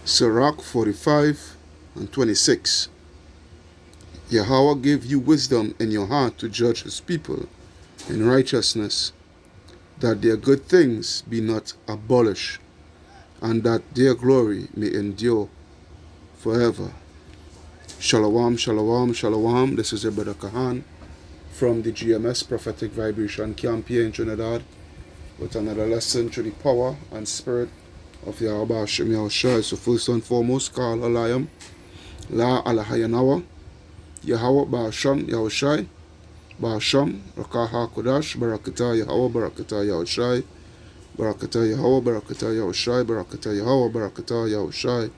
Sirach 45 and 26. Yahweh gave you wisdom in your heart to judge his people in righteousness, that their good things be not abolished, and that their glory may endure forever. Shalom, shalom, shalom. This is your brother Kahan from the GMS Prophetic Vibration Camp here in Trinidad with another lesson to the power and spirit of Yahweh Hashem Yahushai. So first and foremost, Kal Halayim, La Alahayanawa, Yahweh Ba'asham Yahushai, Ba'asham, Rakah HaKodash, Barakatah Yahweh, Barakatah Yahushai, Barakatah Yahweh, Barakatah Yahushai, Barakatah Yahweh, Barakatah Yahushai.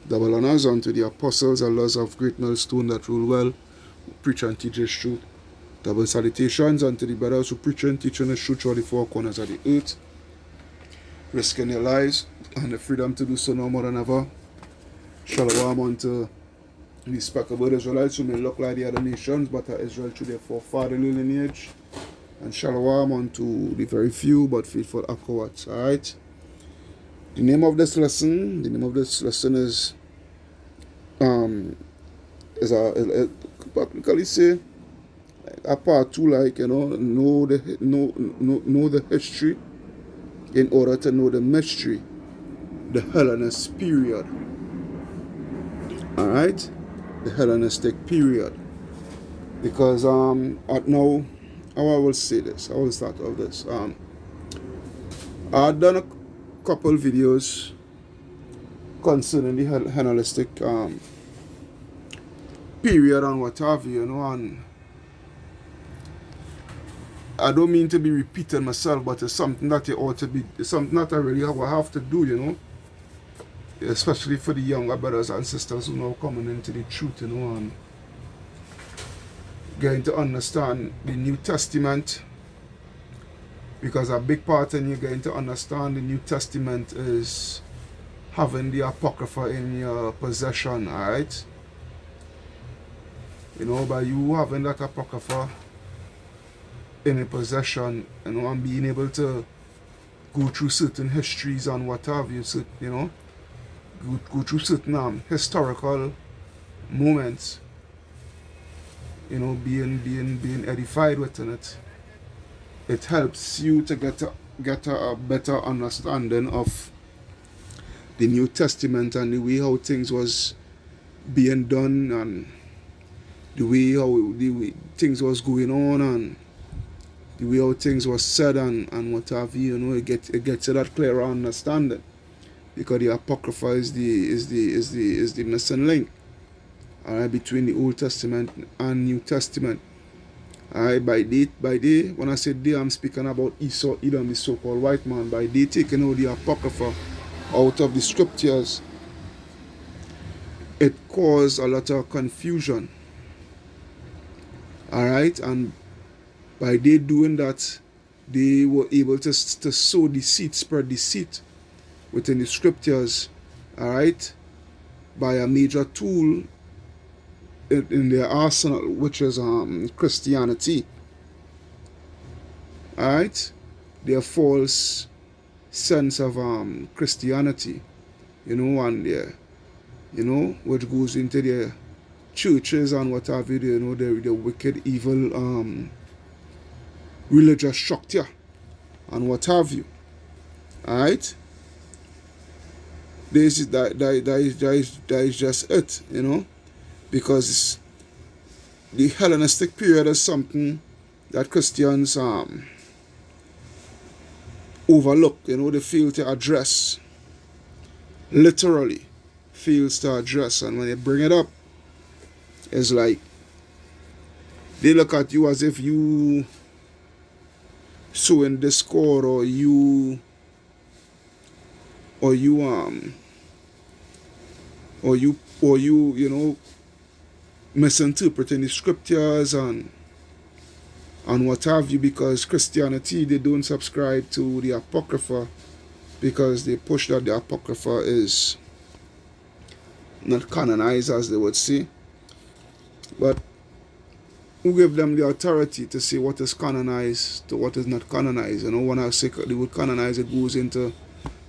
Double honors unto the apostles, Allahs of great millstone that rule well, preach and teach his truth. Double salutations unto the brothers who preach and teach his truth throughout the four corners of the earth, risking their lives and the freedom to do so no more than ever. Shalom unto the speckable Israelites who may look like the other nations, but are Israel through their forefatherly lineage. And shalom unto the very few but faithful Akawats. Alright? The name of this lesson is practically say a part two, like, you know the history in order to know the mystery, the Hellenist period. Alright? The Hellenistic period. Because at now, how I will say this, I will start off this. I've done a couple videos concerning the Hellenistic period and what have you, and I don't mean to be repeating myself, but it's something that you ought to be, it's something that I really have to do, especially for the younger brothers and sisters who now coming into the truth, and getting to understand the New Testament, because a big part in you getting to understand the New Testament is having the Apocrypha in your possession, alright? By you having that Apocrypha in your possession, and being able to go through certain histories and what have you, go through certain historical moments, being edified within it. It helps you to get a better understanding of the New Testament and the way how things was being done, and the way how things was going on, and the way how things was said, and what have you. It gets to that clearer understanding, because the Apocrypha is the missing link, alright, between the Old Testament and New Testament. Alright, by day, when I say day, I'm speaking about Esau, Edom, the so-called white man. By day, taking out the Apocrypha out of the scriptures, it caused a lot of confusion. Alright, and by they doing that, they were able to sow deceit, spread deceit within the scriptures, alright, by a major tool in their arsenal, which is Christianity. Alright, their false sense of Christianity, and their, which goes into their churches and what have you, the wicked, evil religious structure and what have you. Alright, that is just it, because the Hellenistic period is something that Christians overlook, they fail to address, literally fails to address. And when they bring it up, it's like they look at you as if you sowing discord, or you misinterpreting the scriptures and what have you, because Christianity, they don't subscribe to the Apocrypha, because they push that the Apocrypha is not canonized, as they would say. But who gave them the authority to say what is canonized to what is not canonized? When I say the word canonized, it goes into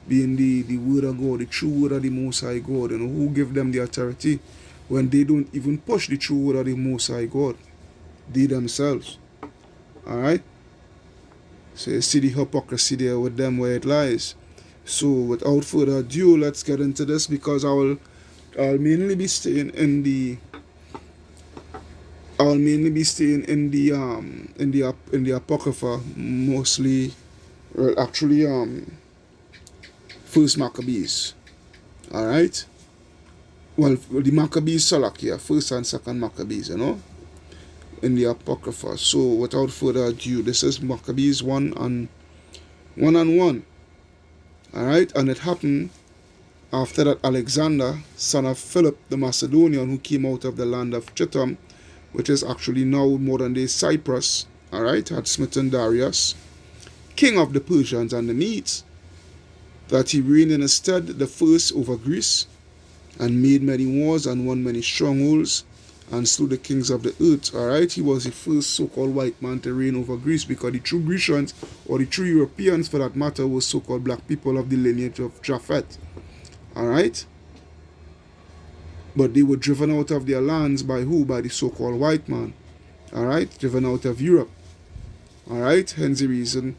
being the word of God, the true word of the Most High God. You know, who give them the authority when they don't even push the true word of the Most High God? They themselves. Alright? So you see the hypocrisy there with them where it lies. So without further ado, let's get into this, because I'll mainly be staying in the Apocrypha, mostly, well, actually, First Maccabees. Alright? Well, the Maccabees Salakia, first and second Maccabees, you know, in the Apocrypha. So without further ado, this is Maccabees 1 and 1. Alright, and it happened after that Alexander, son of Philip the Macedonian, who came out of the land of Chittim, which is actually now modern day Cyprus, alright, had smitten Darius, king of the Persians and the Medes, that he reigned in his stead the first over Greece, and made many wars and won many strongholds, and slew the kings of the earth. Alright, he was the first so-called white man to reign over Greece, because the true Grecians, or the true Europeans for that matter, were so-called black people of the lineage of Japhet. Alright? But they were driven out of their lands by who? By the so-called white man. Alright? Driven out of Europe. Alright? Hence the reason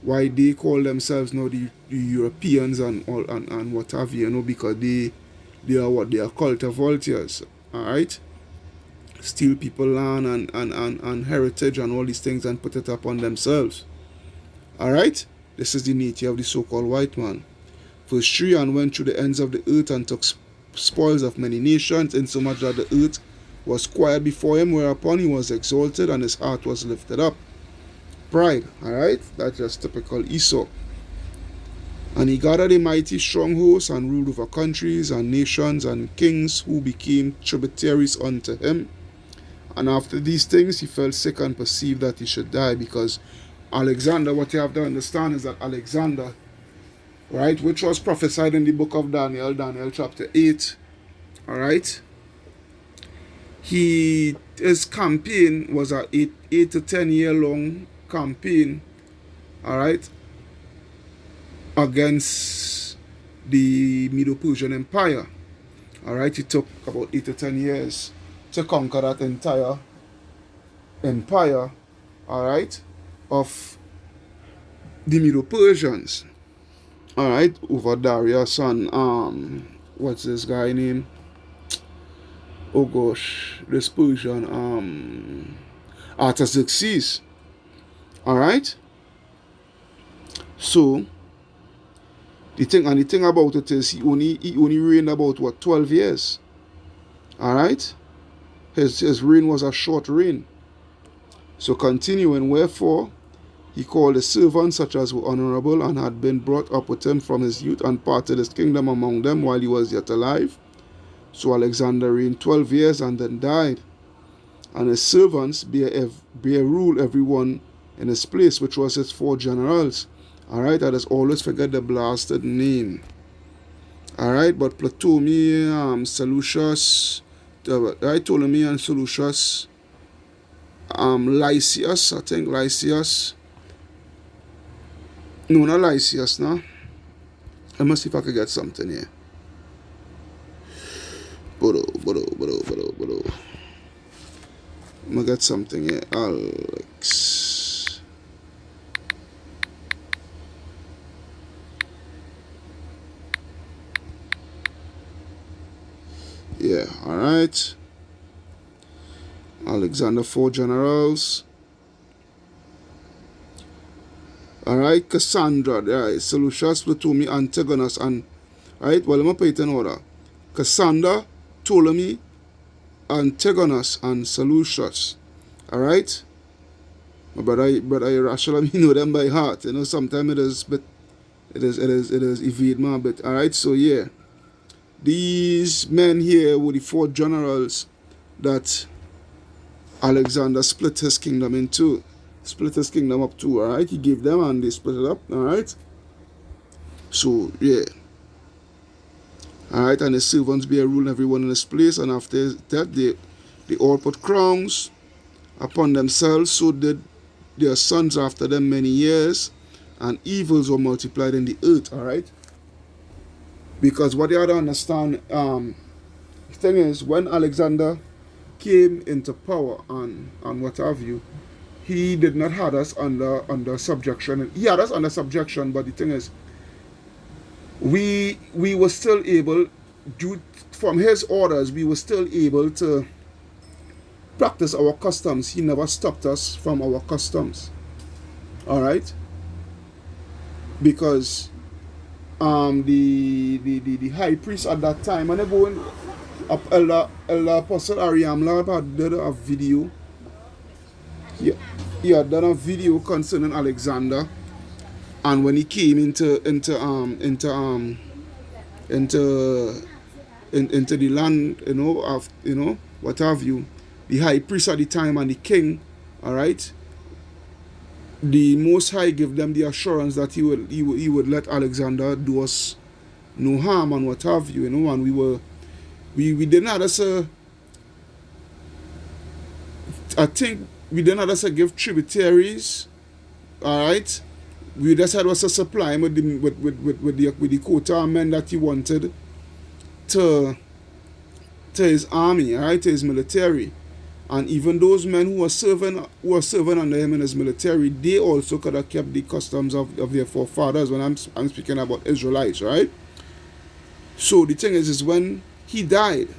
why they call themselves now the Europeans and what have you, you know, because they are what? They are culture vultures. Alright? Steal people land and heritage and all these things and put it upon themselves. Alright? This is the nature of the so-called white man. Verse 3, and went through the ends of the earth and took spoils of many nations, insomuch that the earth was quiet before him, whereupon he was exalted and his heart was lifted up. Pride, alright? That's just typical Esau. And he gathered a mighty strong host and ruled over countries and nations and kings who became tributaries unto him. And after these things he fell sick and perceived that he should die, because Alexander, what you have to understand is that Alexander, right, which was prophesied in the book of Daniel, Daniel chapter 8, alright, his campaign was a 8 to 10 year long campaign, alright, against the Medo-Persian Empire. Alright, it took about 8 to 10 years to conquer that entire empire, alright, of the Medo-Persians. Alright, over Darius and what's this guy name? Oh gosh, this Persian, Artaxerxes. Alright? So the thing about it is he only reigned about what, 12 years. Alright? His reign was a short reign. So continuing, wherefore he called his servants, such as were honorable and had been brought up with him from his youth, and parted his kingdom among them while he was yet alive. So Alexander reigned 12 years and then died. And his servants bear rule every one in his place, which was his 4 generals. Alright, I just always forget the blasted name. Alright, but Ptolemy, Seleucus, right, Ptolemy and Seleucus, Lysias, I think Lysias. No, not Lysias, no. Let me see if I can get something here. Bodo. I'm gonna get something here. Alex. Yeah, alright. Alexander 4 generals. Alright, Cassandra, right, Seleucus, Ptolemy, Antigonus, and right, well, I'm gonna put it in order. Cassandra, Ptolemy, Antigonus, and Seleucus. Alright? But I rationally know them by heart. You know, sometimes it is evade me a bit. Alright, so yeah. These men here were the 4 generals that Alexander split his kingdom into. Split his kingdom up too, alright? He gave them and they split it up, alright? So, yeah. Alright, and his servants bear rule everyone in his place, and after that they all put crowns upon themselves, so did their sons after them many years, and evils were multiplied in the earth, alright? Because what you have to understand, the thing is, when Alexander came into power and what have you, he did not have us under subjection. He had us under subjection, but the thing is, we were still able, due from his orders, we were still able to practice our customs. He never stopped us from our customs. All right, because the high priest at that time, and everyone, Elder Apostle Ariamla had done a video. He had done a video concerning Alexander, and when he came into the land, what have you, the high priest at the time and the king, all right, the Most High give them the assurance that he would let Alexander do us no harm and what have you, and we didn't have us I think we didn't have us give tributaries, all right. We just had us to supply him with the quota of men that he wanted to his army, all right, to his military. And even those men who were serving under him in his military, they also could have kept the customs of their forefathers, when I'm speaking about Israelites, right? So the thing is when he died,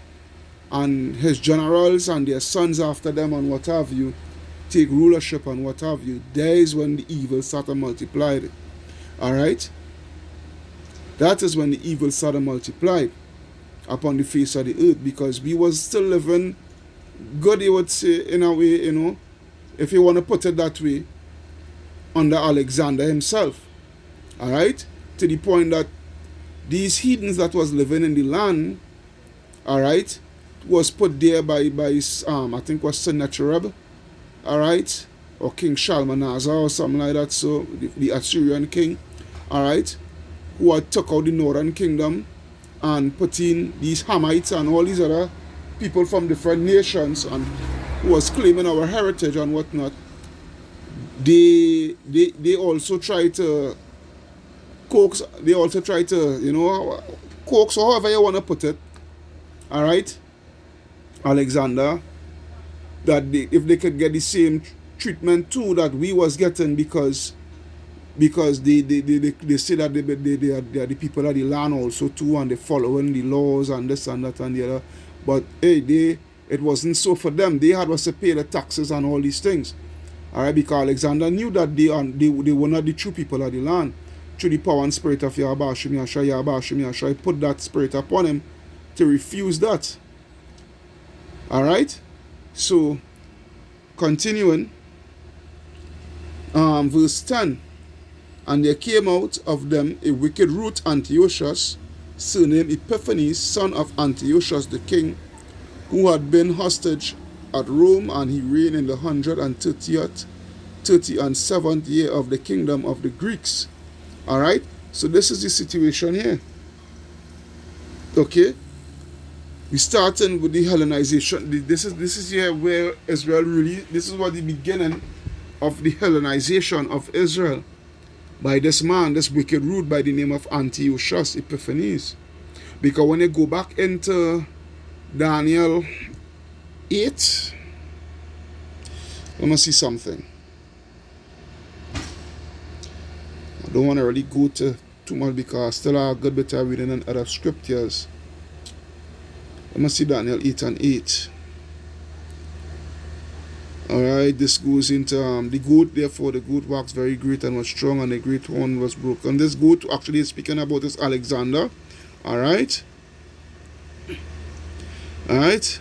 and his generals and their sons after them and what have you take rulership and what have you, there is when the evil started multiplied. All right? That is when the evil started multiplied upon the face of the earth, because we was still living good, you would say, in a way, if you want to put it that way, under Alexander himself. All right? To the point that these heathens that was living in the land, all right, was put there by I think was Sennacherib, all right, or King Shalmaneser or something like that. So the Assyrian king, all right, who had took out the northern kingdom and put in these Hamites and all these other people from different nations, and who was claiming our heritage and whatnot. They also try to coax. They also try to coax, or however you want to put it. All right, Alexander, that if they could get the same treatment too that we was getting, because they say that they are the people of the land also too, and they following the laws and this and that and the other. But hey, it wasn't so for them. They had to pay the taxes and all these things. All right, because Alexander knew that they were not the true people of the land. Through the power and spirit of Yahweh Hashem Yahshua, put that spirit upon him to refuse that. All right. So, continuing, verse 10. And there came out of them a wicked root, Antiochus, surnamed Epiphanes, son of Antiochus the king, who had been hostage at Rome, and he reigned in the 137th year of the kingdom of the Greeks. All right. So this is the situation here. Okay. We starting with the Hellenization. This is here where Israel really. This is what the beginning of the Hellenization of Israel by this man, this wicked root by the name of Antiochus Epiphanes. Because when you go back into Daniel 8, let me see something. I don't want to really go to too much because I still have a good bit of reading in other scriptures. Let me see Daniel 8 and 8. Alright, this goes into the goat. Therefore the goat waxed very great and was strong, and the great horn was broken. This goat actually is speaking about this Alexander. Alright. Alright.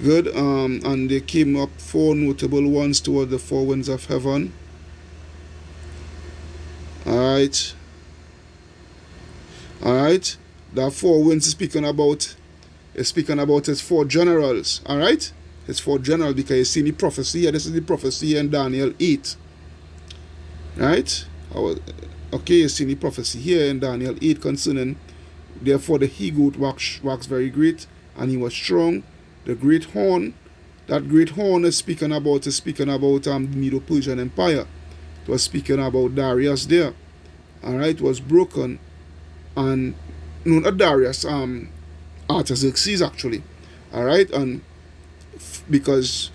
Good. And they came up 4 notable ones toward the 4 winds of heaven. Alright. Alright. That 4 winds is speaking about his 4 generals. Alright. His 4 generals, because you see the prophecy here. This is the prophecy in Daniel 8. Right? Okay, you see the prophecy here in Daniel 8 concerning, therefore the he-goat waxed very great, and he was strong. The great horn, that great horn is speaking about the Medo-Persian Empire. It was speaking about Darius there. Alright, it was broken. and not Darius, Artaxerxes actually. All right, and because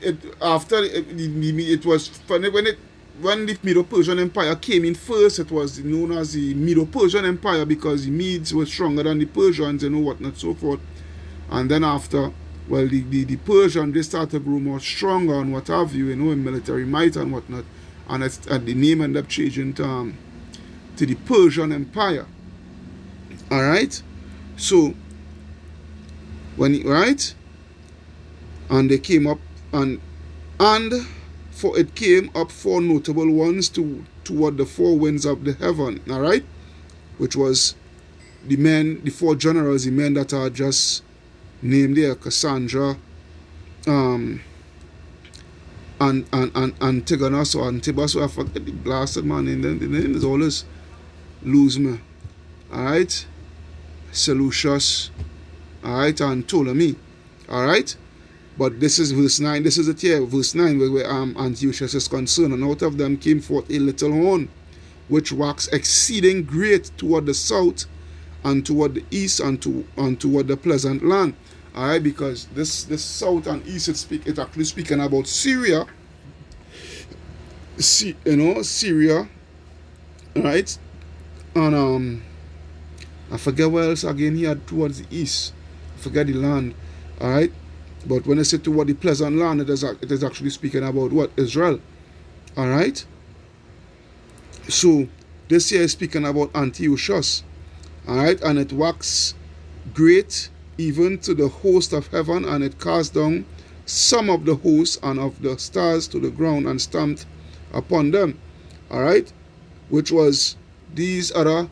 it after it was funny when the Medo-Persian Empire came in first, it was known as the Medo-Persian Empire because the Medes were stronger than the Persians, whatnot, so forth. And then after, well, the Persians, they started to grow more stronger and what have you, in military might and whatnot. And the name ended up changing to the Persian Empire. All right? So, right? And they came up, and for it came up four notable ones toward the four winds of the heaven, all right? Which was the four generals, the men that are just named there, Cassandra, and Antigonus or Antibus, I forget the blasted man, and then the name is always lose me, all right? Seleucus, all right, and Ptolemy, all right? But this is verse 9. This is it here, verse 9, where Antiochus is concerned. And out of them came forth a little horn, which waxed exceeding great toward the south, and toward the east, and toward the pleasant land. All right, because this south and east, it actually speaking about Syria. Syria, all right? And I forget where else again he had towards the east. I forget the land, all right? But when I say toward the pleasant land, it is actually speaking about what? Israel. All right? So, this here is speaking about Antiochus. All right? And it waxed great even to the host of heaven, and it cast down some of the hosts and of the stars to the ground and stamped upon them. All right? Which was these are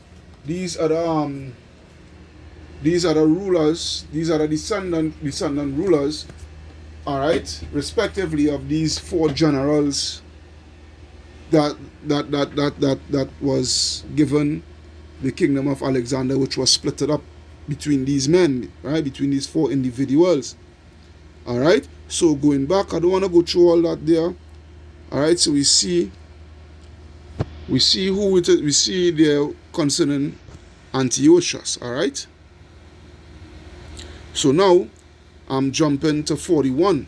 the rulers, these are the descendant rulers, all right, respectively of these four generals that was given the kingdom of Alexander, which was split up between these men, right, between these four individuals. All right, so going back, I don't want to go through all that there. All right, so we see who it is. We see there concerning Antiochus. All right. So now, I'm jumping to 41.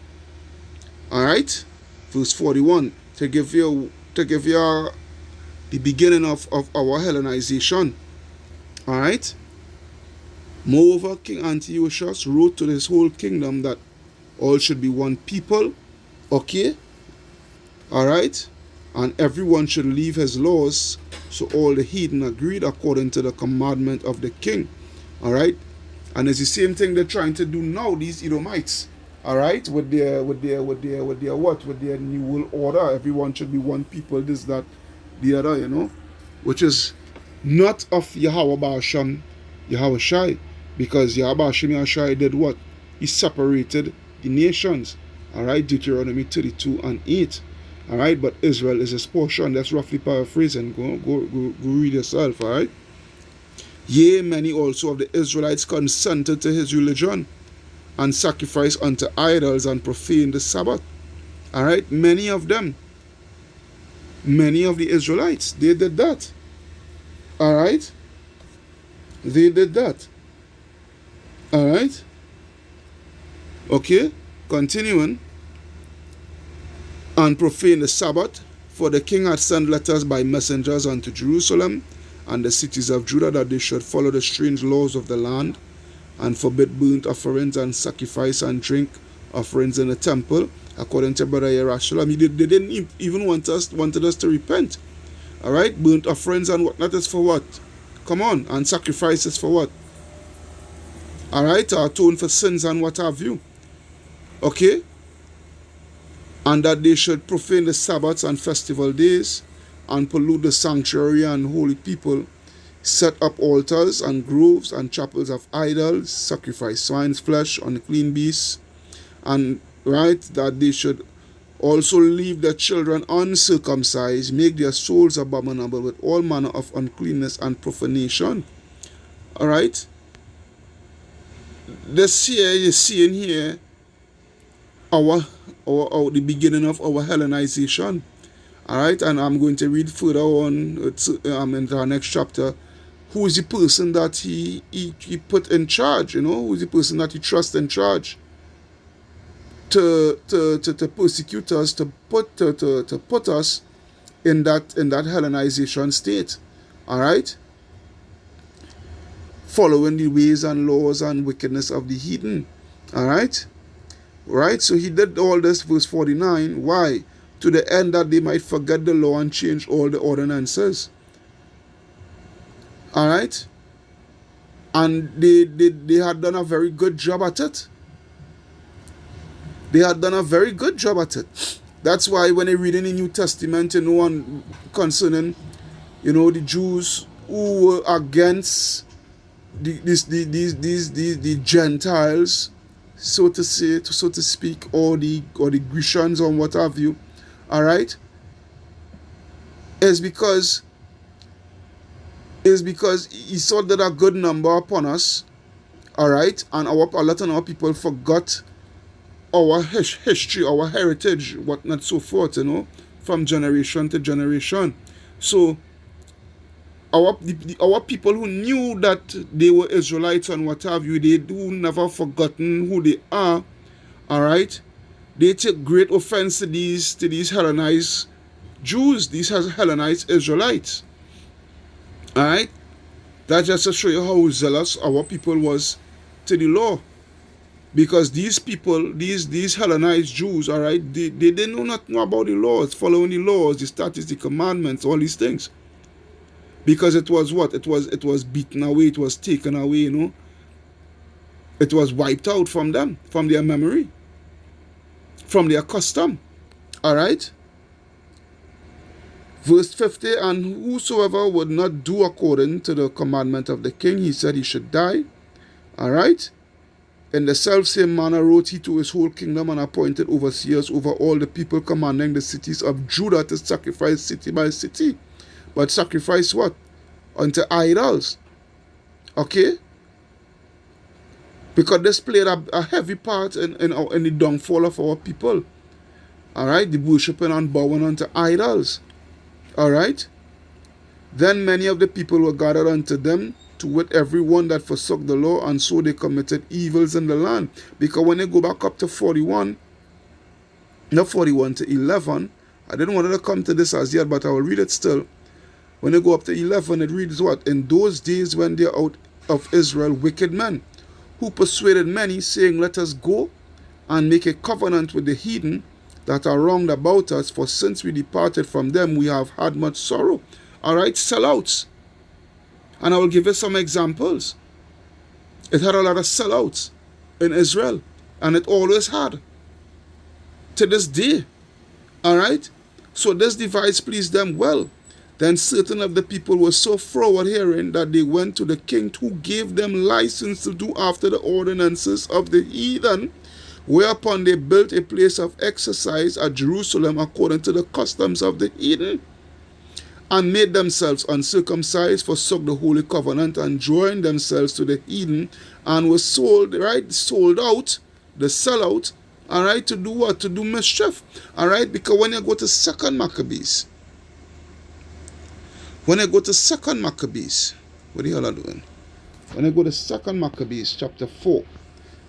All right, verse 41 to give you the beginning of our Hellenization. All right. Moreover, King Antiochus wrote to his whole kingdom that all should be one people. Okay. All right, and everyone should leave his laws. So all the heathen agreed according to the commandment of the king. All right. And it's the same thing they're trying to do now, these Edomites, all right, with their new world order. Everyone should be one people, this, that, the other, which is not of Yahweh Ba'asham, Yahweh Shai, because Yahweh Ba'asham, Yahweh Shai did what? He separated the nations, all right, Deuteronomy 32 and 8, all right, but Israel is his portion. That's roughly paraphrasing. Go read yourself, all right. Yea, many also of the Israelites consented to his religion, and sacrificed unto idols, and profaned the Sabbath. All right, many of them, many of the Israelites, they did that. All right, they did that. All right, okay, continuing, and profaned the Sabbath, for the king had sent letters by messengers unto Jerusalem and the cities of Judah, that they should follow the strange laws of the land, and forbid burnt offerings and sacrifice and drink offerings in the temple, according to Brother Yerushalayim. They didn't even wanted us to repent. All right, burnt offerings and whatnot is for what? Come on, and sacrifices for what? All right, to atone for sins and what have you. Okay, and that they should profane the Sabbaths and festival days, and pollute the sanctuary and holy people, set up altars and groves and chapels of idols, sacrifice swine's flesh, unclean beasts, and right, that they should also leave their children uncircumcised, make their souls abominable with all manner of uncleanness and profanation. All right, this here you're seeing here the beginning of our Hellenization. Alright, and I'm going to read further on in our next chapter. Who is the person that he put in charge, who is the person that he trusts in charge to persecute us, to put us in that Hellenization state. Alright? Following the ways and laws and wickedness of the heathen. Alright? Right? So he did all this, verse 49. Why? To the end that they might forget the law and change all the ordinances. Alright? And they had done a very good job at it. They had done a very good job at it. That's why when they read in the New Testament, concerning, the Jews who were against the Gentiles, so to speak, or the Grecians or what have you, all right, is because he saw that a good number upon us, all right, and a lot of our people forgot our history, our heritage, whatnot, so forth, from generation to generation. So our people who knew that they were Israelites and what have you, they do never forgotten who they are, all right. They take great offense to these Hellenized Jews, these Hellenized Israelites, all right. That just to show you how zealous our people was to the law. Because these people, these Hellenized Jews, all right, they didn't know nothing about the laws, following the laws, the statutes, the commandments, all these things. Because it was what? It was beaten away, it was taken away, It was wiped out from them, from their memory, from their custom. All right? Verse 50, and whosoever would not do according to the commandment of the king, he said he should die. All right? In the selfsame manner wrote he to his whole kingdom and appointed overseers over all the people, commanding the cities of Judah to sacrifice city by city. But sacrifice what? Unto idols. Okay? Because this played a heavy part in the downfall of our people. Alright? The worshipping and bowing unto idols. Alright? Then many of the people were gathered unto them, to wit everyone that forsook the law, and so they committed evils in the land. Because when they go back up to 41, not 41 to 11, I didn't want to come to this as yet, but I will read it still. When they go up to 11, it reads what? In those days when they are out of Israel wicked men, who persuaded many, saying, let us go and make a covenant with the heathen that are round about us, for since we departed from them, we have had much sorrow. Alright, sellouts. And I will give you some examples. It had a lot of sellouts in Israel, and it always had, to this day. Alright? So this device pleased them well. Then certain of the people were so froward hearing that they went to the king, who gave them license to do after the ordinances of the heathen, whereupon they built a place of exercise at Jerusalem according to the customs of the heathen, and made themselves uncircumcised, forsook the holy covenant, and joined themselves to the heathen, and were sold out, the sellout, all right, to do what? To do mischief, all right, because when you go to 2 Maccabees, what the hell are you doing? When I go to 2 Maccabees, chapter 4,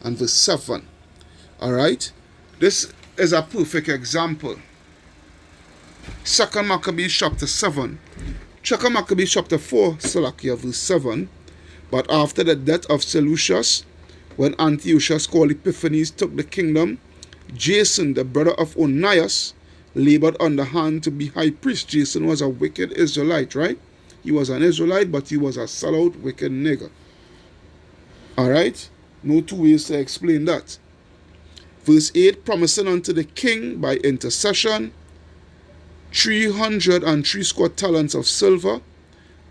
and verse 7, all right, this is a perfect example. 2 Maccabees chapter 7. 2 Maccabees chapter 4, Salakia, verse 7. But after the death of Seleucus, when Antiochus called Epiphanes took the kingdom, Jason, the brother of Onias, labored underhand to be high priest. Jason was a wicked Israelite, right? He was an Israelite, but he was a sellout, wicked nigger. Alright? No two ways to explain that. Verse 8, promising unto the king by intercession 360 talents of silver,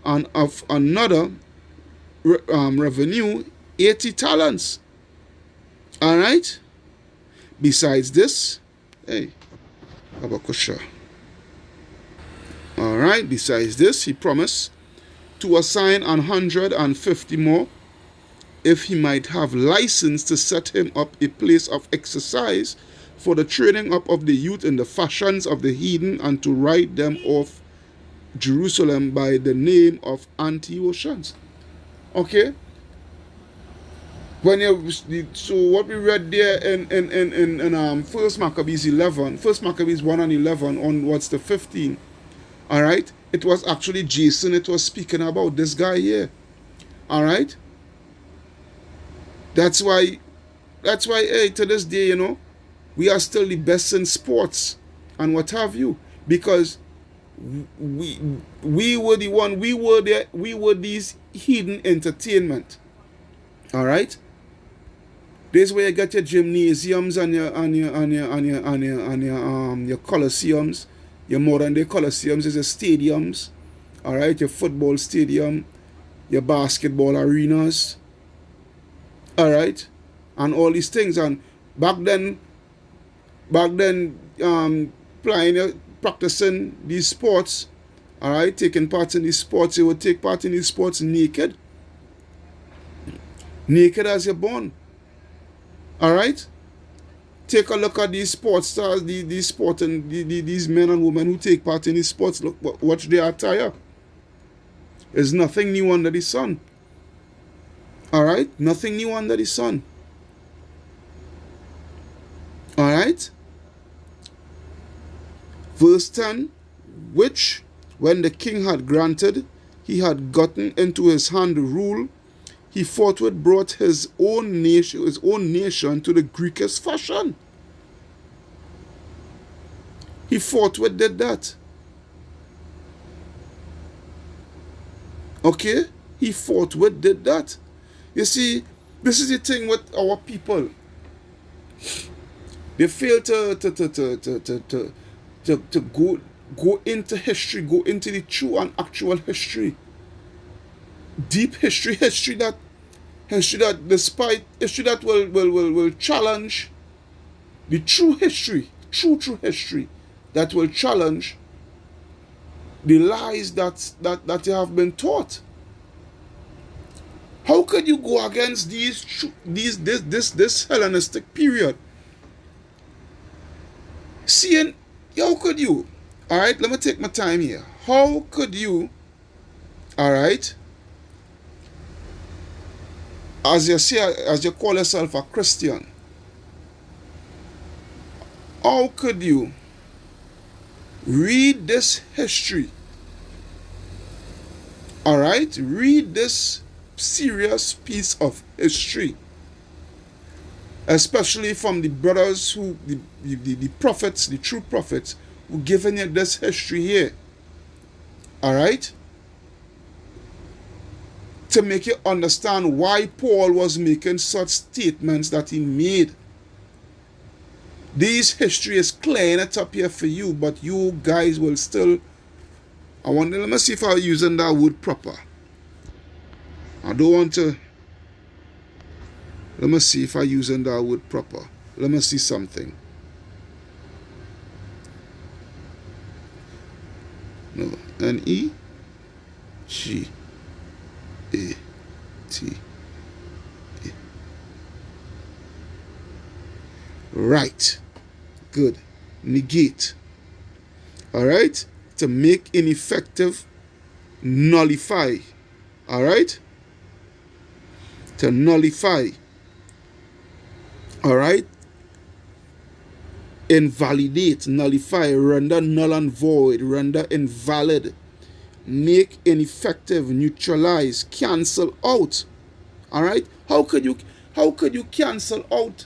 and of another revenue 80 talents. Alright? Besides this, alright, besides this, he promised to assign 150 more, if he might have license to set him up a place of exercise for the training up of the youth in the fashions of the heathen, and to write them off Jerusalem by the name of Antiochus. Okay? So what we read there in First Maccabees 11, First Maccabees 1 and 11 on what's the 15, all right? It was actually Jason it was speaking about, this guy here, all right? That's why, hey, to this day, you know, we are still the best in sports and what have you, because we were the one, we were these hidden entertainment, all right? This is where you get your gymnasiums and your coliseums. Your modern day coliseums is your stadiums, all right? Your football stadium, your basketball arenas, all right, and all these things. And back then, practicing these sports, all right, taking part in these sports, you would take part in these sports naked as you're born. All right, take a look at these sports stars, these men and women who take part in these sports. Look, watch their attire. There's nothing new under the sun. All right, nothing new under the sun. All right. Verse 10, which, when the king had granted, he had gotten into his hand the rule, he forthwith brought his own nation to the Greekest fashion. He forthwith did that. Okay? He forthwith did that. You see, this is the thing with our people. They fail to go into history, go into the true and actual history. Deep history that will challenge the true history, true history, that will challenge the lies that you have been taught. How could you go against this Hellenistic period? Seeing, how could you? All right, let me take my time here. How could you, all right, as you call yourself a Christian, how could you read this history? All right, read this serious piece of history, especially from the brothers who, the prophets, the true prophets, who given you this history here. All right, to make you understand why Paul was making such statements that he made. This history is clearing it up here for you, but you guys will still, let me see if I'm using that word proper. I don't want to, let me see if I'm using that word proper. Let me see something. No, N-E-G-A-T-E. Right. Good. Negate. All right. To make ineffective, nullify. All right. To nullify. All right. Invalidate, nullify, render null and void, render invalid, make ineffective, neutralize, cancel out. All right. How could you cancel out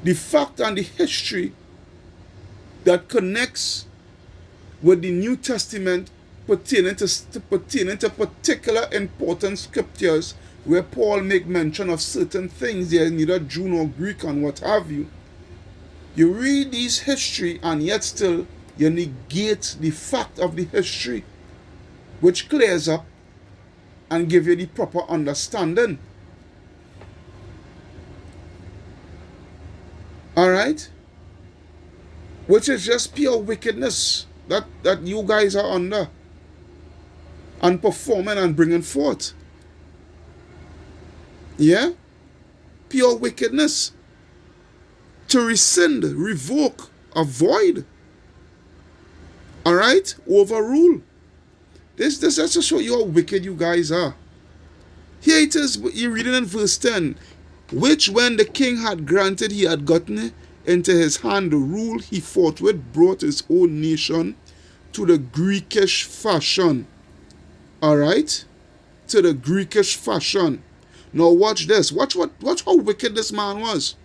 the fact and the history that connects with the New Testament pertaining to particular important scriptures where Paul make mention of certain things? There is neither Jew nor Greek and what have you. You read this history and yet still you negate the fact of the history, which clears up and give you the proper understanding. All right? Which is just pure wickedness that you guys are under and performing and bringing forth. Yeah? Pure wickedness. to rescind, revoke, avoid, all right, overrule. This has to show you how wicked you guys are. Here it is, you're reading in verse 10, which when the king had granted, he had gotten into his hand the rule, he forthwith brought his own nation to the Greekish fashion. All right? To the Greekish fashion. Now watch this. Watch how wicked this man was.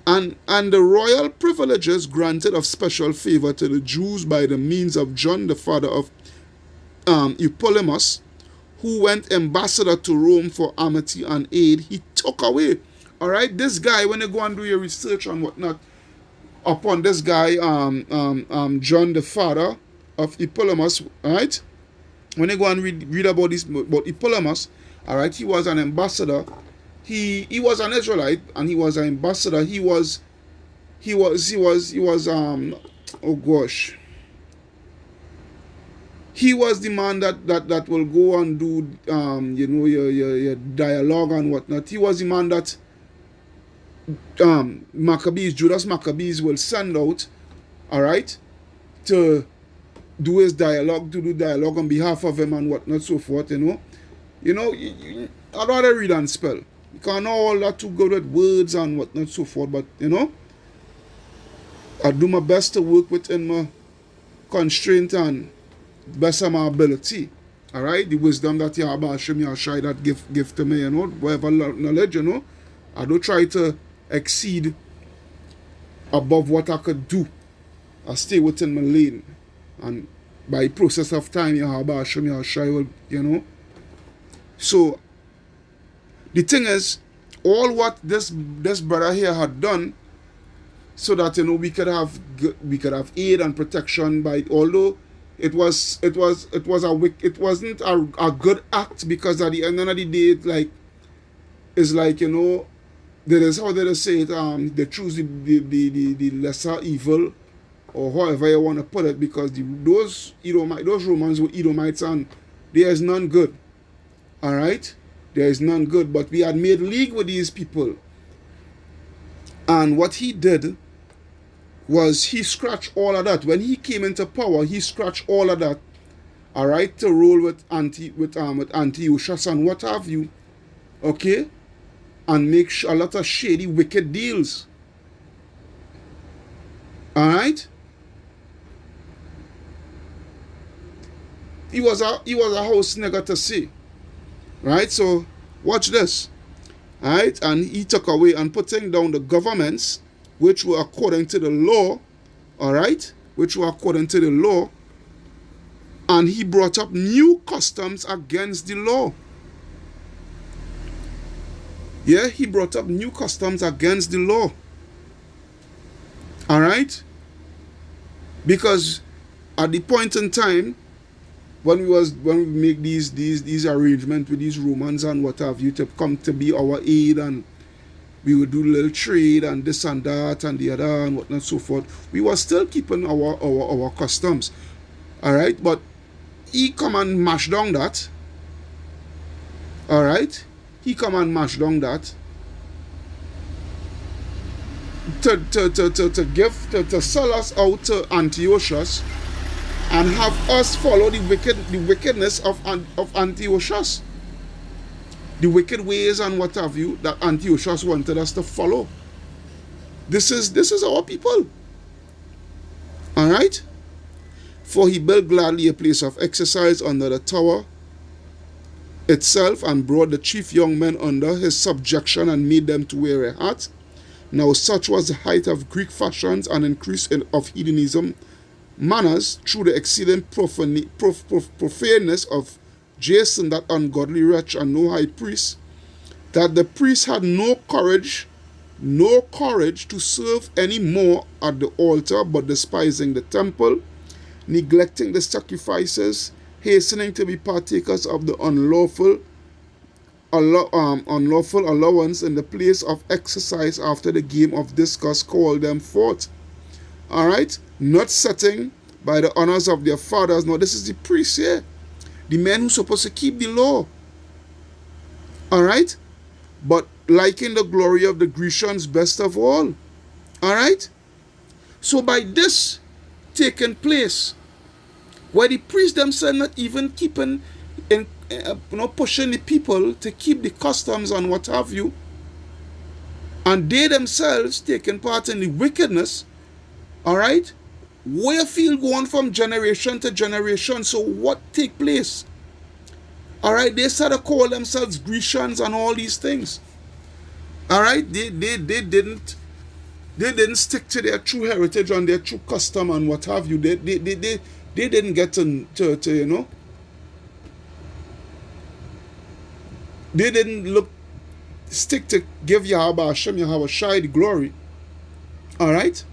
And the royal privileges granted of special favor to the Jews by the means of John, the father of Eupolemus, who went ambassador to Rome for amity and aid, he took away. All right? This guy, when you go and do your research and whatnot upon this guy, John, the father of Eupolemus, all right? When you go and read about this, about Eupolemus, all right, he was an ambassador. He was an Israelite and he was an ambassador. He was oh gosh. He was the man that will go and do you know, your dialogue and whatnot. He was the man that Judas Maccabees will send out, all right, to do his dialogue, to do dialogue on behalf of him and whatnot, so forth, you know. I'd rather read and spell. You can't know all that too good with words and whatnot, so forth, but, you know, I do my best to work within my constraint and best of my ability. All right, the wisdom that Yahweh Hashem Yahshai that give to me, you know, whatever knowledge, you know, I don't try to exceed above what I could do. I stay within my lane, and by process of time, Yahweh Hashem Yahshai will, you know. So the thing is, all what this brother here had done, so that, you know, we could have aid and protection by, although it wasn't a good act, because at the end of the day, it's like, you know, there is how they say it, they choose the lesser evil, or however you want to put it, because those Romans were Edomites, and there is none good. All right, there is none good. But we had made league with these people, and what he did was he scratched all of that. When he came into power, he scratched all of that. All right, to roll with Antiochus and what have you, okay, and make a lot of shady, wicked deals. All right. He was a house nigger to see. Right, so watch this. All right, and he took away and putting down the governments which were according to the law, all right, which were according to the law, and he brought up new customs against the law. Yeah, he brought up new customs against the law. All right, because at the point in time when we make these arrangements with these Romans and what have you to come to be our aid, and we would do a little trade and this and that and the other and whatnot, so forth, we were still keeping our customs. All right, but he come and mash down that. All right, he come and mash down that to sell us out to Antiochus, and have us follow the wickedness of Antiochus, the wicked ways and what have you that Antiochus wanted us to follow. This is our people. All right. For he built gladly a place of exercise under the tower itself, and brought the chief young men under his subjection, and made them to wear a hat. Now such was the height of Greek fashions and increase of heathenism manners, through the exceeding profaneness of Jason, that ungodly wretch, and no high priest, that the priest had no courage to serve any more at the altar, but despising the temple, neglecting the sacrifices, hastening to be partakers of the unlawful allowance in the place of exercise after the game of discourse, called them forth. All right, not setting by the honors of their fathers. Now this is the priests here, the men who are supposed to keep the law. All right, but liking the glory of the Grecians best of all. All right. So by this taking place, where the priests themselves not even keeping in, pushing the people to keep the customs and what have you, and they themselves taking part in the wickedness, all right, Wayfield going from generation to generation. So what take place? All right, they started to call themselves Grecians and all these things. All right, they didn't stick to their true heritage and their true custom and what have you. They didn't get to they didn't stick to give Yahweh Hashem, Yahweh Shai the glory. All right.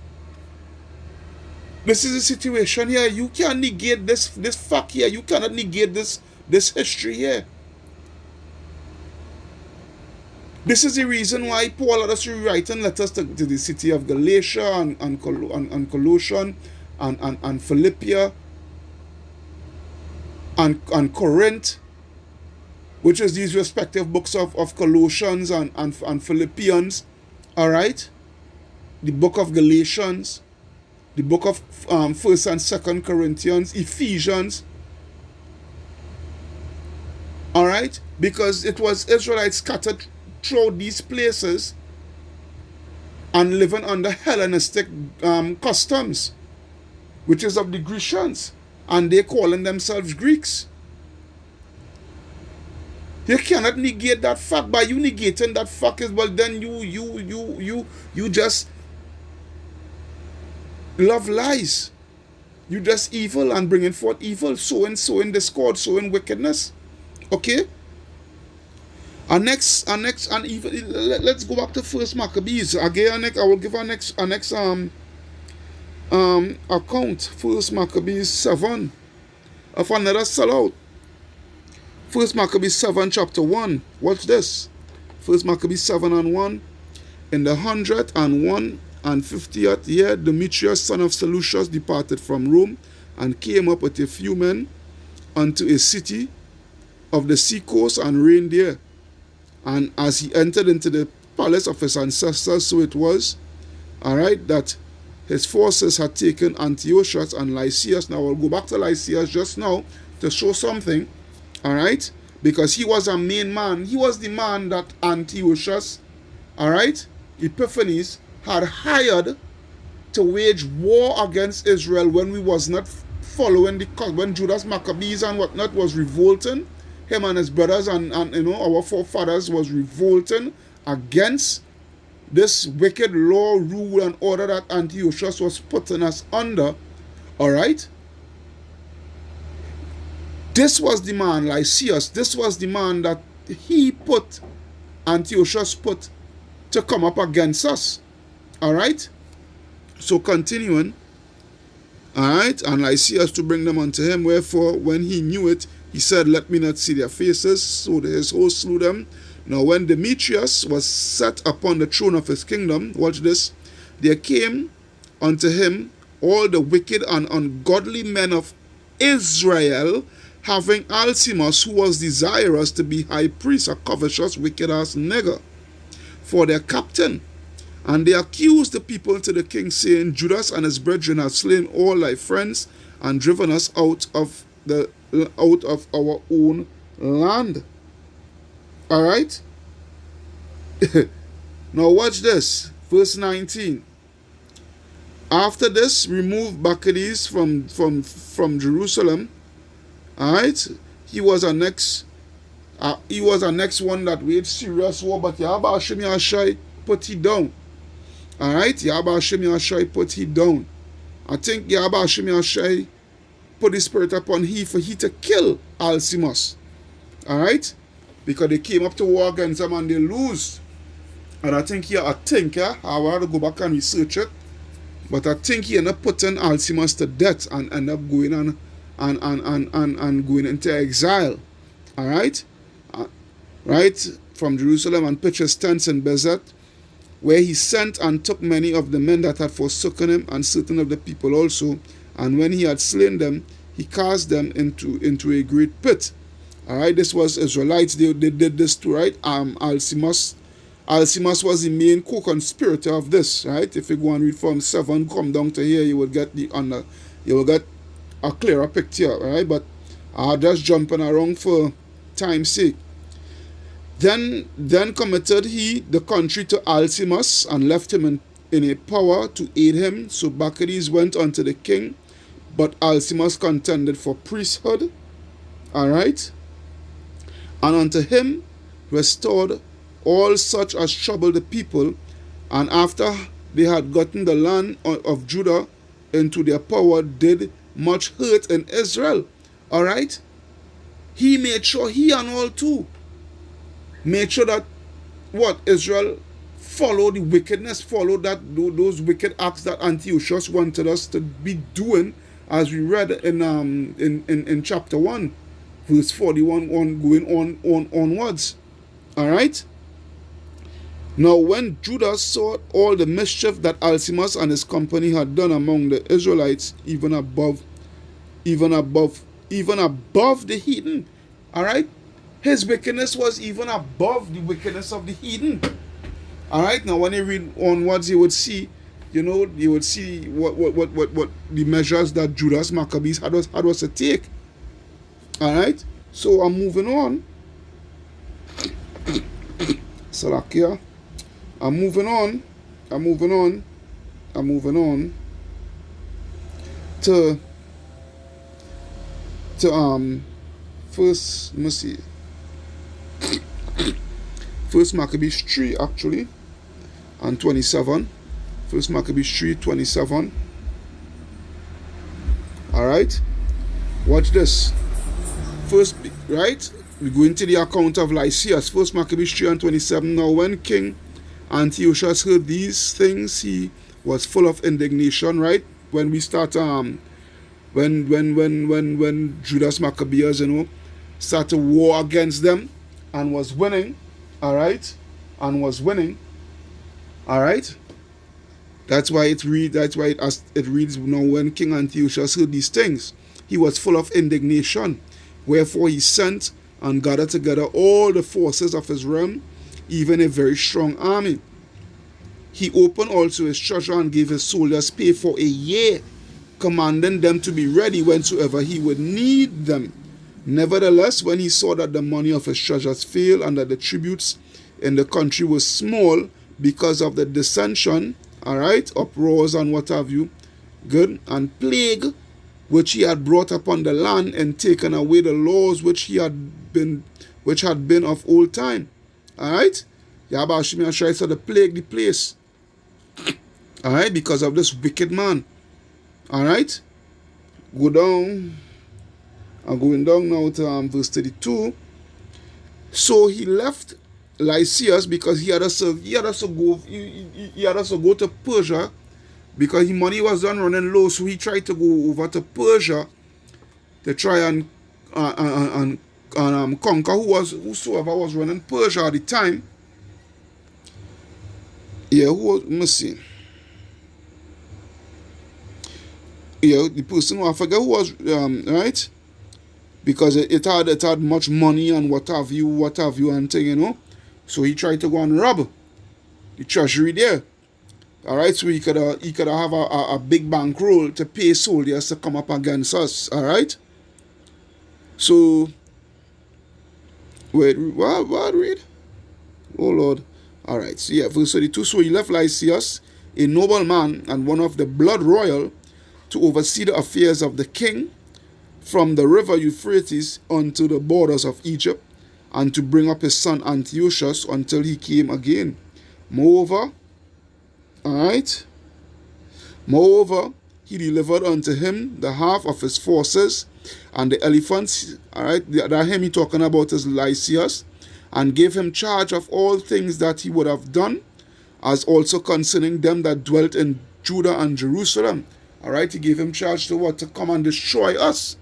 This is a situation here. You can't negate this fact here. You cannot negate this history here. This is the reason why Paul had us rewriting letters to the city of Galatia and Colossian and Philippia and Corinth, which is these respective books of Colossians and Philippians. All right, the book of Galatians, the book of 1st and 2nd Corinthians, Ephesians. All right, because it was Israelites scattered throughout these places and living under Hellenistic customs, which is of the Grecians, and they calling themselves Greeks. You cannot negate that fact. By you negating that fact, is well, then you just love lies. You just evil and bringing forth evil, sowing discord, sowing wickedness. Okay. And even let's go back to First Maccabees again. I will give our next account. First Maccabees 7 of another sellout. First Maccabees 7 chapter 1. Watch this. First Maccabees 7 and 1. In the 150th year, Demetrius son of Seleucus departed from Rome and came up with a few men unto a city of the seacoast and reigned there. And as he entered into the palace of his ancestors, so it was, all right, that his forces had taken Antiochus and Lysias. Now I'll go back to Lysias just now to show something, all right, because he was a main man. He was the man that Antiochus, all right, Epiphanes had hired to wage war against Israel when we was not following when Judas Maccabees and whatnot was revolting. Him and his brothers and our forefathers was revolting against this wicked law, rule, and order that Antiochus was putting us under. All right. This was the man, Lysias. This was the man that Antiochus put to come up against us. All right. So continuing. All right, and Lysias to bring them unto him. Wherefore, when he knew it, he said, let me not see their faces. So his host slew them. Now when Demetrius was set upon the throne of his kingdom, watch this, there came unto him all the wicked and ungodly men of Israel, having Alcimus, who was desirous to be high priest, a covetous, wicked-ass nigger, for their captain. And they accused the people to the king, saying, Judas and his brethren have slain all thy friends, and driven us out of our own land. All right. Now watch this, verse 19. After this, remove Bacchides from Jerusalem. All right. He was a next one that waged serious war, but Yahweh Hashem Yahshai put he down. All right. Yahweh Hashem Yahshai put he down. I think Yahweh Hashem Yahshai put the spirit upon he for he to kill Alcimus. All right, because they came up to war against him and they lose. And I think I will have to go back and research it, but I think he ended up putting Alcimus to death and end up going on and going into exile. All right, right from Jerusalem, and pitched his tents in Bezet, where he sent and took many of the men that had forsaken him, and certain of the people also. And when he had slain them, he cast them into a great pit. All right, this was Israelites. They did this too, right? Alcimus Alcimus was the main co-conspirator of this, right? If you go and read from 7, come down to here, you will get you will get a clearer picture, right? But I'm just jumping around for time's sake. Then committed he the country to Alcimus and left him in a power to aid him. So Bacchides went unto the king, but Alcimus contended for priesthood, all right, and unto him restored all such as troubled the people, and after they had gotten the land of Judah into their power, did much hurt in Israel. All right, he made sure he and all too made sure that what Israel followed the wickedness, followed that those wicked acts that Antiochus wanted us to be doing, as we read in chapter 1, verse 41 on going onwards. All right. Now, when Judah saw all the mischief that Alcimus and his company had done among the Israelites, even above the heathen, all right, his wickedness was even above the wickedness of the heathen. All right. Now, when you read onwards, you would see, you would see what the measures that Judas Maccabees had was to take. All right. So I'm moving on. Salakia. I'm moving on to first, let me see. First Maccabees 3 actually, and 27. First Maccabees 3:27. All right. Watch this. First, right? We go into the account of Lysias. First Maccabees 3:27. Now, when King Antiochus heard these things, he was full of indignation. Right? When we start, when Judas Maccabees, started war against them and was winning. All right, and was winning. All right. That's why it reads. It reads now. When King Antiochus heard these things, he was full of indignation. Wherefore he sent and gathered together all the forces of his realm, even a very strong army. He opened also his treasure and gave his soldiers pay for a year, commanding them to be ready whensoever he would need them. Nevertheless, when he saw that the money of his treasures failed, and that the tributes in the country was small because of the dissension, all right, uproars and what have you, good, and plague which he had brought upon the land, and taken away the laws which had been of old time. All right, Yahweh Shemi Ashai said the plague the place. All right, because of this wicked man. All right, go down. I'm going down now to verse 32. So he left Lysias because he had to go to Persia, because his money was done running low. So he tried to go over to Persia to try and conquer whosoever was running Persia at the time. Yeah, let me see. Yeah, the person who I forget who was right. Because it had much money and what have you and thing, So he tried to go and rob the treasury there. All right, so he could have a big bankroll to pay soldiers to come up against us. All right. So wait, what read? Oh Lord. All right. So yeah, verse 32. So he left Lysias, a noble man and one of the blood royal, to oversee the affairs of the king, from the river Euphrates unto the borders of Egypt, and to bring up his son Antiochus until he came again. Moreover, he delivered unto him the half of his forces and the elephants. All right, that him he talking about is Lysias, and gave him charge of all things that he would have done, as also concerning them that dwelt in Judah and Jerusalem. All right, he gave him charge to what? To come and destroy us.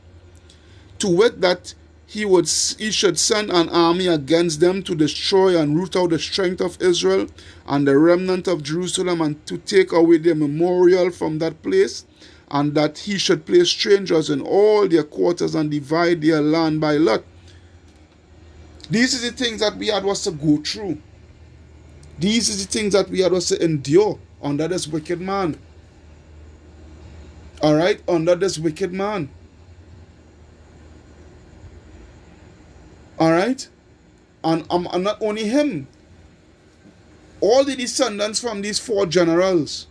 To wit, that he should send an army against them to destroy and root out the strength of Israel and the remnant of Jerusalem, and to take away their memorial from that place, and that he should place strangers in all their quarters and divide their land by lot. These are the things that we had was to go through. These are the things that we are supposed to endure under this wicked man. All right, under this wicked man. All right, and not only him, all the descendants from these 4 generals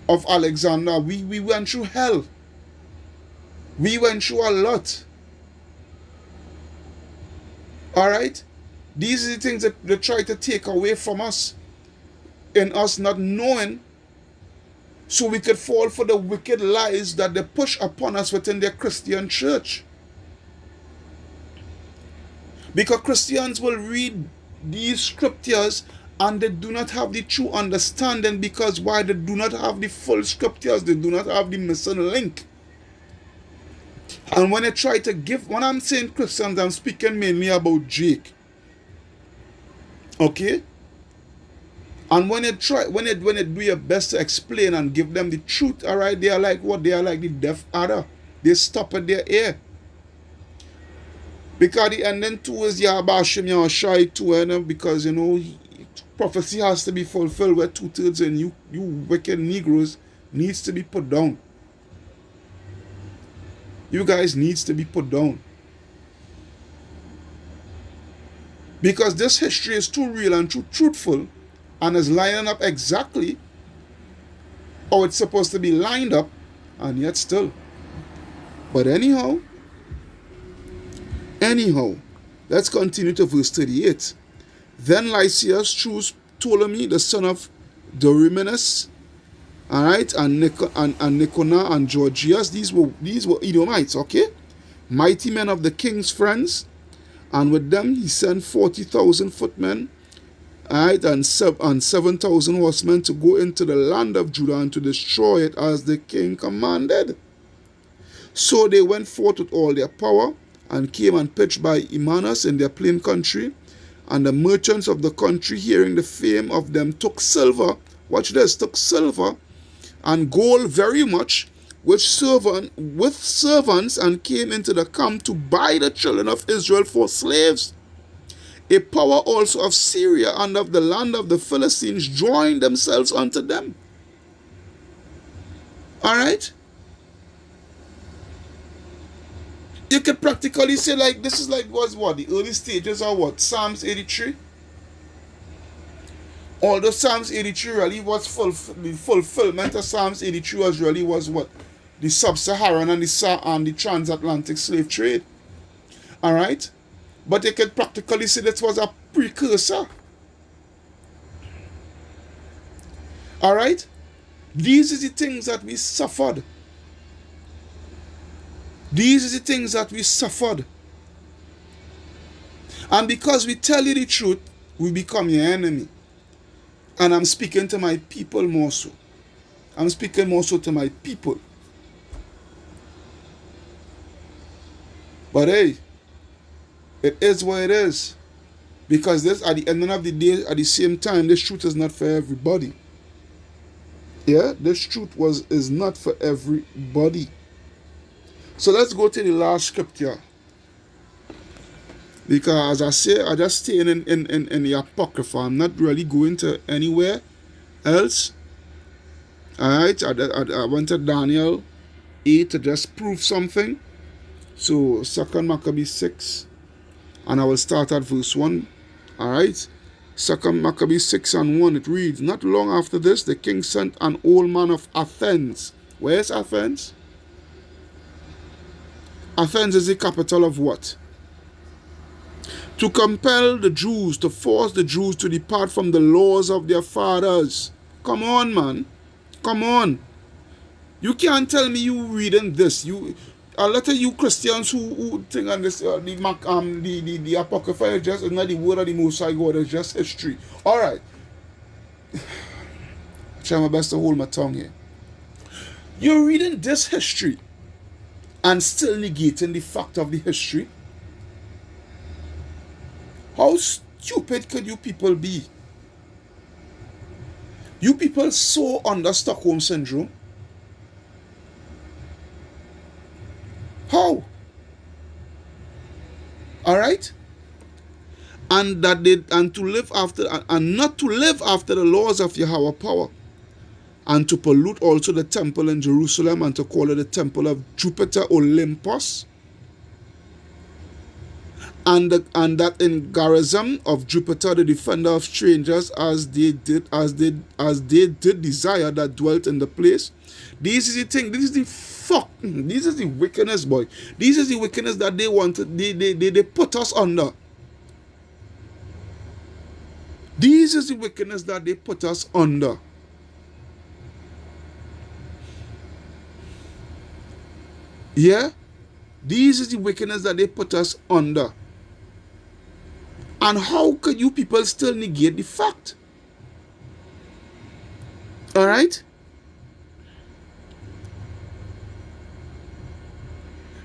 of Alexander, we went through hell. We went through a lot. All right, these are the things that they try to take away from us, in us not knowing, so we could fall for the wicked lies that they push upon us within their Christian church. Because Christians will read these scriptures and they do not have the true understanding, because why? They do not have the full scriptures, they do not have the missing link. And when I try to give, when I'm saying Christians, I'm speaking mainly about Jake. Okay? And when they do your best to explain and give them the truth, all right, they are like what? They are like the deaf adder. They stop at their ear. Because the ending too is Yahbashim Yahshai too, because prophecy has to be fulfilled, where 2/3 and you wicked Negroes needs to be put down. You guys needs to be put down. Because this history is too real and too truthful, and is lining up exactly how it's supposed to be lined up, and yet still. But anyhow, let's continue to verse 38. Then Lysias chose Ptolemy, the son of Dorymenus, all right, and Nicanor and Georgias. These were Edomites, okay, mighty men of the king's friends, and with them he sent 40,000 footmen, all right, and 7,000 horsemen to go into the land of Judah and to destroy it as the king commanded. So they went forth with all their power and came and pitched by Imanus in their plain country. And the merchants of the country, hearing the fame of them, took silver, watch this, took silver and gold very much, with servants, and came into the camp to buy the children of Israel for slaves. A power also of Syria and of the land of the Philistines joined themselves unto them. All right? You could practically say, like, this is like was what the early stages of what? Psalms 83. Although Psalms 83 really was the fulfillment of Psalms 83 was what? The sub-Saharan and the transatlantic slave trade. Alright? But you could practically say that was a precursor. Alright? These are the things that we suffered. These are the things that we suffered. And because we tell you the truth, we become your enemy. And I'm speaking to my people more so. I'm speaking more so to my people. But hey, it is what it is. Because this, at the end of the day, at the same time, this truth is not for everybody. Yeah, this truth is not for everybody. So let's go to the last scripture. Because as I say, I just stay in the Apocrypha. I'm not really going to anywhere else. Alright, I went to Daniel 8 to just prove something. So 2 Maccabees 6. And I will start at verse 1. Alright. 2 Maccabees 6 and 1. It reads, Not long after this, the king sent an old man of Athens. Where's Athens? Athens is the capital of what? To compel the Jews, to force the Jews to depart from the laws of their fathers. Come on, man. Come on. You can't tell me you reading this. A lot of you Christians who think on this, the Apocrypha is just is not the word of the Most High God, it's just history. Alright. I try my best to hold my tongue here. You're reading this history and still negating the fact of the history. How stupid could you people be? You people so under Stockholm Syndrome. How? Alright? and that they and to live after and not to live after the laws of Yahweh power, and to pollute also the temple in Jerusalem, and to call it the temple of Jupiter Olympus, and that in Garizim of Jupiter, the defender of strangers, as they did desire that dwelt in the place. This is the thing. This is the fuck. This is the wickedness, boy. This is the wickedness that they wanted. They put us under. This is the wickedness that they put us under. Yeah? This is the wickedness that they put us under. And how could you people still negate the fact? Alright?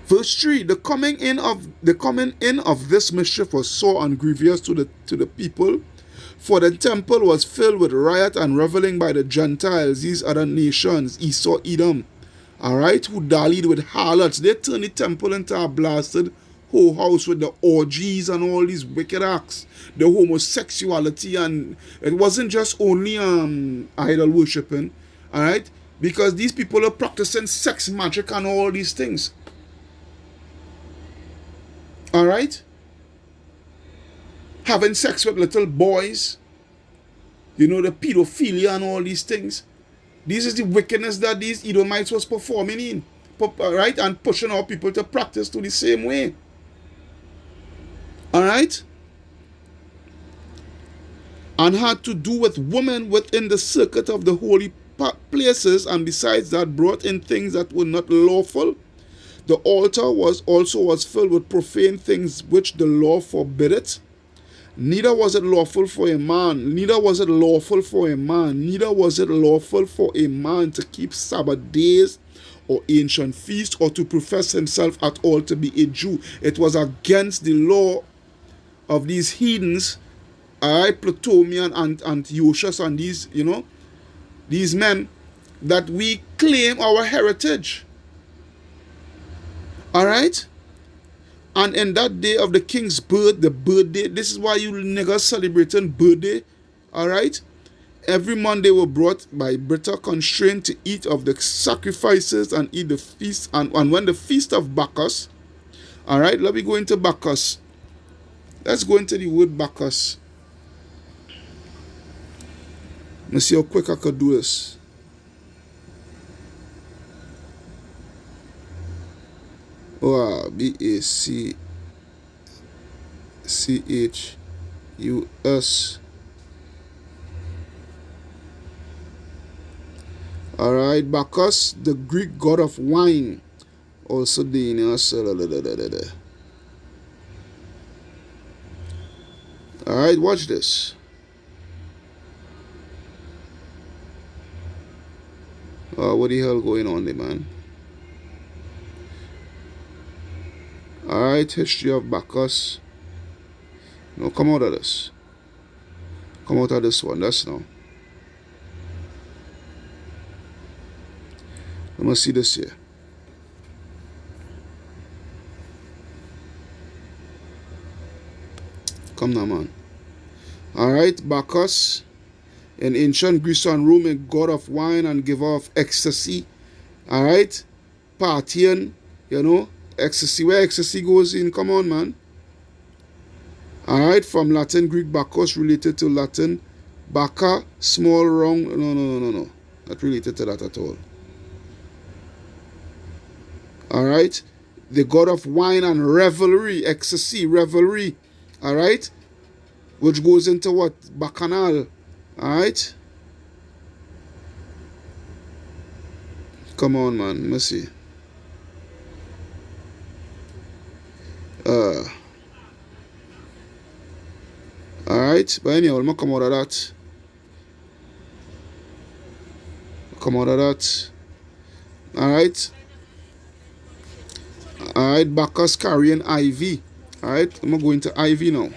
Verse 3, the coming in of this mischief was sore and grievous to the people, for the temple was filled with riot and reveling by the Gentiles, these other nations, Esau, Edom, alright, who dallied with harlots. They turned the temple into a blasted whole house with the orgies and all these wicked acts, the homosexuality, and it wasn't just only idol worshipping, alright, because these people are practicing sex magic and all these things. Alright? Having sex with little boys. You know, the pedophilia and all these things. This is the wickedness that these Edomites was performing in. Right? And pushing our people to practice to the same way. Alright? And had to do with women within the circuit of the holy places, and besides that brought in things that were not lawful. The altar was filled with profane things which the law forbiddeth. Neither was it lawful for a man, neither was it lawful for a man, neither was it lawful for a man to keep Sabbath days or ancient feasts, or to profess himself at all to be a Jew. It was against the law of these heathens, Ptolemy and Antiochus and these, you know, these men, that we claim our heritage. Alright? And in that day of the king's birth, the birthday, this is why you niggas celebrating birthday. Alright? Every month they were brought by bitter constraint to eat of the sacrifices and eat the feast. And when the feast of Bacchus, alright, let me go into Bacchus. Let's go into the word Bacchus. Let's see how quick I could do this. Bacchus. Alright, Bacchus, the Greek god of wine. Also Danish. Alright, watch this. What the hell going on there, man? Alright, history of Bacchus. No, come out of this. Come out of this one. That's now. Let me see this here. Come now, man. Alright, Bacchus. In ancient Greece and Rome, a god of wine and giver of ecstasy. Alright? Parthian, you know. Ecstasy, where ecstasy goes in, come on, man. Alright, from Latin, Greek, Bacchus, related to Latin, Baccha, small, round, no, not related to that at all. Alright, the god of wine and revelry, ecstasy, revelry, alright, which goes into what? Bacchanal, alright. Come on, man, let me see. Alright, but anyhow, I'm come out of that. Come out of that. Alright. Alright, Bacchus carrying IV. Alright, I'm going to IV now.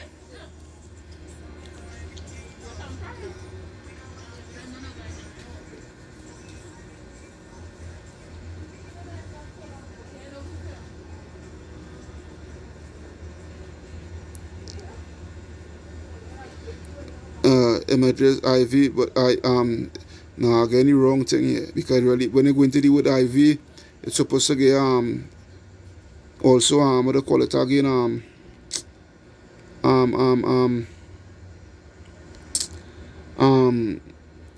images IV, but no, I get any wrong thing here, because really when you go into the word IV, it's supposed to get also what do you call it again,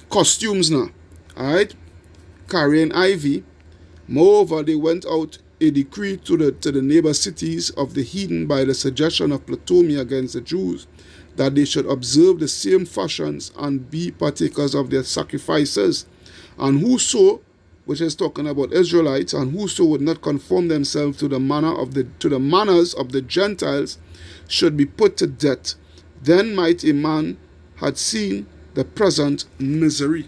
costumes now, alright, carrying IV. Moreover, they went out a decree to the neighbor cities of the heathen by the suggestion of Ptolemy against the Jews, that they should observe the same fashions and be partakers of their sacrifices. And whoso, which is talking about Israelites, and whoso would not conform themselves to the manners of the Gentiles, should be put to death. Then might a man had seen the present misery.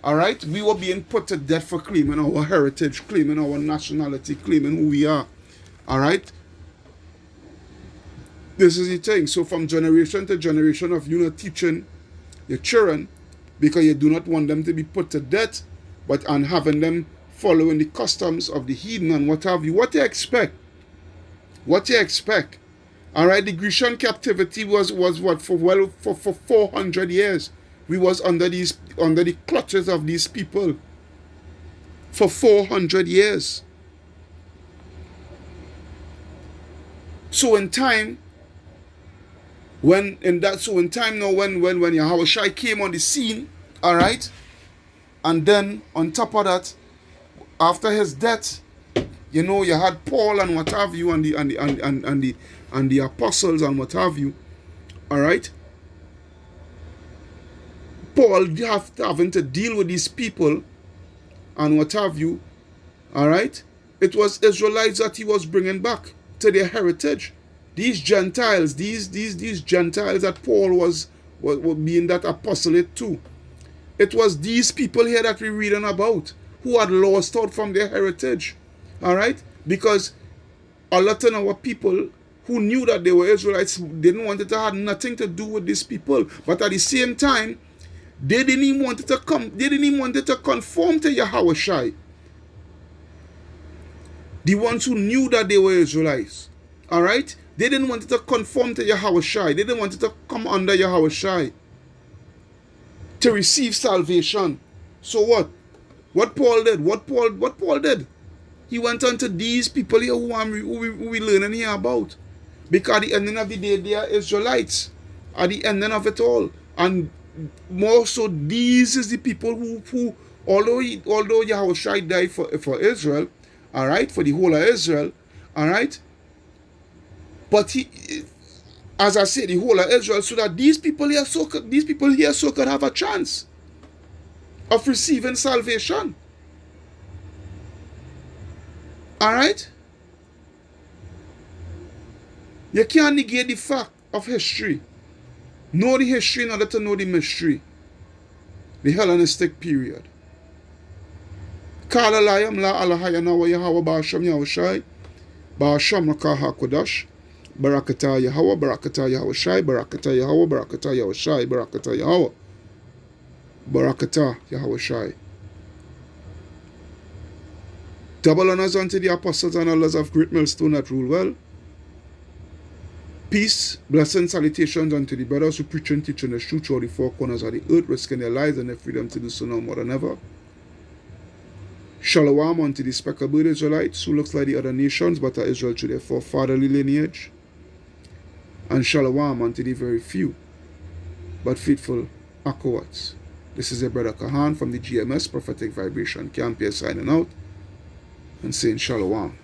Alright, we were being put to death for claiming our heritage, claiming our nationality, claiming who we are. Alright? This is the thing. So from generation to generation of you not teaching your children, because you do not want them to be put to death, and having them following the customs of the heathen and what have you. What you expect? What you expect? Alright, the Grecian captivity was what, for 400 years. We was under the clutches of these people for 400 years. So in time, when Yahushua came on the scene, all right, and then on top of that, after his death, you know, you had Paul and what have you, and the apostles and what have you, all right. Paul having to deal with these people and what have you, all right. It was Israelites that he was bringing back to their heritage. These Gentiles, these Gentiles that Paul was being that apostolate to. It was these people here that we're reading about who had lost out from their heritage. All right? Because a lot of our people who knew that they were Israelites didn't want it to have nothing to do with these people. But at the same time, they didn't even want it to conform to Yahushua. The ones who knew that they were Israelites. All right? They didn't want it to conform to Yahushua. They didn't want it to come under Yahushua to receive salvation. So what? What Paul did? What Paul did? He went on to these people here who we learning here about. Because at the ending of the day, they are Israelites. At the ending of it all. And more so, these is the people who although Yahushua died for Israel, all right, for the whole of Israel, all right, but he, as I said, the whole of Israel, so that these people here could have a chance of receiving salvation. All right, you can't negate the fact of history. Know the history in order to know the mystery. The Hellenistic period. Kala layam la alahayana wa Yahweh ba'asham Yahushai. Ba'asham rakah hakodash. Barakata Yahweh, barakata Yahushai, barakata Yahweh, barakata Yahushai, barakata Yahweh. Barakata Yahushai. Double honors unto the apostles and elders of Great Millstone that rule well. Peace, blessing, salutations unto the brothers who preach and teach in the truth throughout the four corners of the earth, risking their lives and their freedom to do so now more than ever. Shalom unto the speckled Israelites who looks like the other nations, but are Israel through their forefatherly lineage. And shalom unto the very few, but faithful Akowats. This is your brother Kahan from the GMS Prophetic Vibration Camp here signing out and saying shalom.